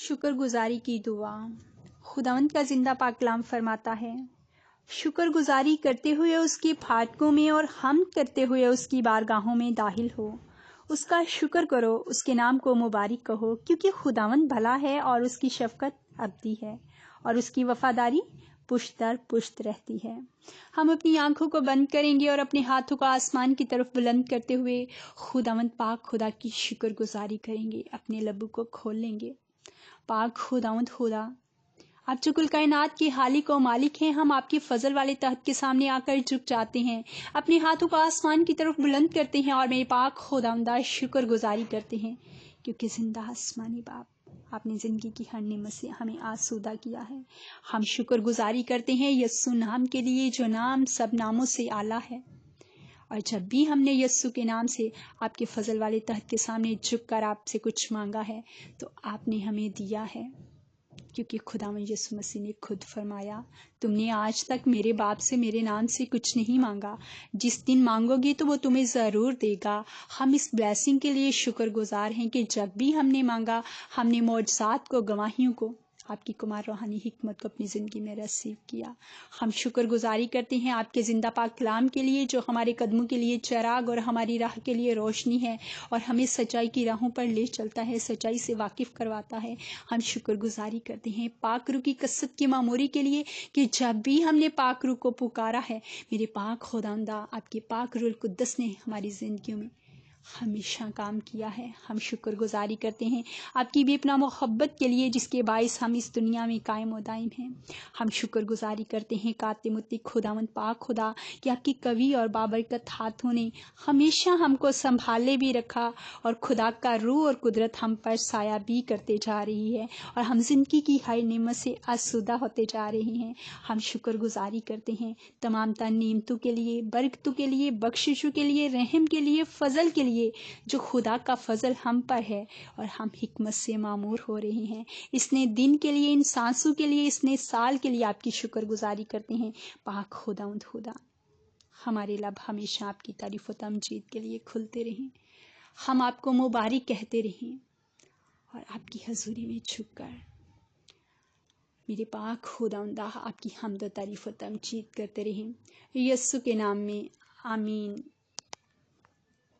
شکر گزاری کی دعا۔ خداوند کا زندہ پاک کلام فرماتا ہے، شکر گزاری کرتے ہوئے اس کے پھاٹکوں میں اور حمد کرتے ہوئے اس کی بارگاہوں میں داخل ہو۔ اس کا شکر کرو، اس کے نام کو مبارک کہو، کیونکہ خداوند بھلا ہے اور اس کی شفقت ابدی ہے اور اس کی وفاداری پشت در پشت رہتی ہے۔ ہم اپنی آنکھوں کو بند کریں گے اور اپنے ہاتھوں کو آسمان کی طرف بلند کرتے ہوئے خداوند پاک خدا کی شکر گزاری کریں گے، اپنے لبوں کو کھول لیں گے۔ پاک خداوند خدا، آپ جو کل کائنات کے خالق و مالک ہیں، ہم آپ کے فضل والے تخت کے سامنے آ کر جھک جاتے ہیں، اپنے ہاتھوں کو آسمان کی طرف بلند کرتے ہیں اور میرے پاک خداوندہ شکر گزاری کرتے ہیں، کیونکہ زندہ آسمانی باپ، آپ نے زندگی کی ہر نعمت سے ہمیں آسودہ کیا ہے۔ ہم شکر گزاری کرتے ہیں یسوع نام کے لیے، جو نام سب ناموں سے اعلیٰ ہے۔ اور جب بھی ہم نے یسوع کے نام سے آپ کے فضل والے تخت کے سامنے جھک کر آپ سے کچھ مانگا ہے تو آپ نے ہمیں دیا ہے، کیونکہ خداوند یسوع مسیح نے خود فرمایا، تم نے آج تک میرے باپ سے میرے نام سے کچھ نہیں مانگا، جس دن مانگو گے تو وہ تمہیں ضرور دے گا۔ ہم اس بلیسنگ کے لیے شکر گزار ہیں کہ جب بھی ہم نے مانگا، ہم نے معجزات کو، گواہیوں کو، آپ کی کمار روحانی حکمت کو اپنی زندگی میں ریسیو کیا۔ ہم شکر گزاری کرتے ہیں آپ کے زندہ پاک کلام کے لیے، جو ہمارے قدموں کے لیے چراغ اور ہماری راہ کے لیے روشنی ہے اور ہمیں سچائی کی راہوں پر لے چلتا ہے، سچائی سے واقف کرواتا ہے۔ ہم شکر گزاری کرتے ہیں پاک روح کی کثرت کی معموری کے لیے، کہ جب بھی ہم نے پاک روح کو پکارا ہے، میرے پاک خداوندہ آپ کے پاک روح القدس نے ہماری زندگیوں میں ہمیشہ کام کیا ہے۔ ہم شکر گزاری کرتے ہیں آپ کی بے پناہ محبت کے لیے، جس کے باعث ہم اس دنیا میں قائم و دائم ہیں۔ ہم شکر گزاری کرتے ہیں قاتل مطلق خداوند پاک خدا، کہ آپ کی قوی اور بابرکت ہاتھوں نے ہمیشہ ہم کو سنبھالے بھی رکھا، اور خدا کا روح اور قدرت ہم پر سایہ بھی کرتے جا رہی ہے، اور ہم زندگی کی ہر نعمت سے آسودہ ہوتے جا رہے ہیں۔ ہم شکر گزاری کرتے ہیں تمام تر نعمتوں کے لیے، برکتوں کے لیے، بخششوں کے لیے، رحم کے لیے، فضل کے لیے، جو خدا کا فضل ہم پر ہے، اور ہم حکمت سے معمور ہو رہے ہیں۔ اس نے دن کے لیے، ان سانسوں کے لیے، اس نے سال کے لیے آپ کی شکر گزاری کرتے ہیں۔ پاک خداوند خدا، ہمارے لب ہمیشہ آپ کی تعریف و تمجید کے لیے کھلتے رہیں، ہم آپ کو مبارک کہتے رہیں، اور آپ کی حضوری میں جھک کر میرے پاک خداوندہ آپ کی حمد و تعریف و تمجید کرتے رہیں۔ یسوع کے نام میں آمین۔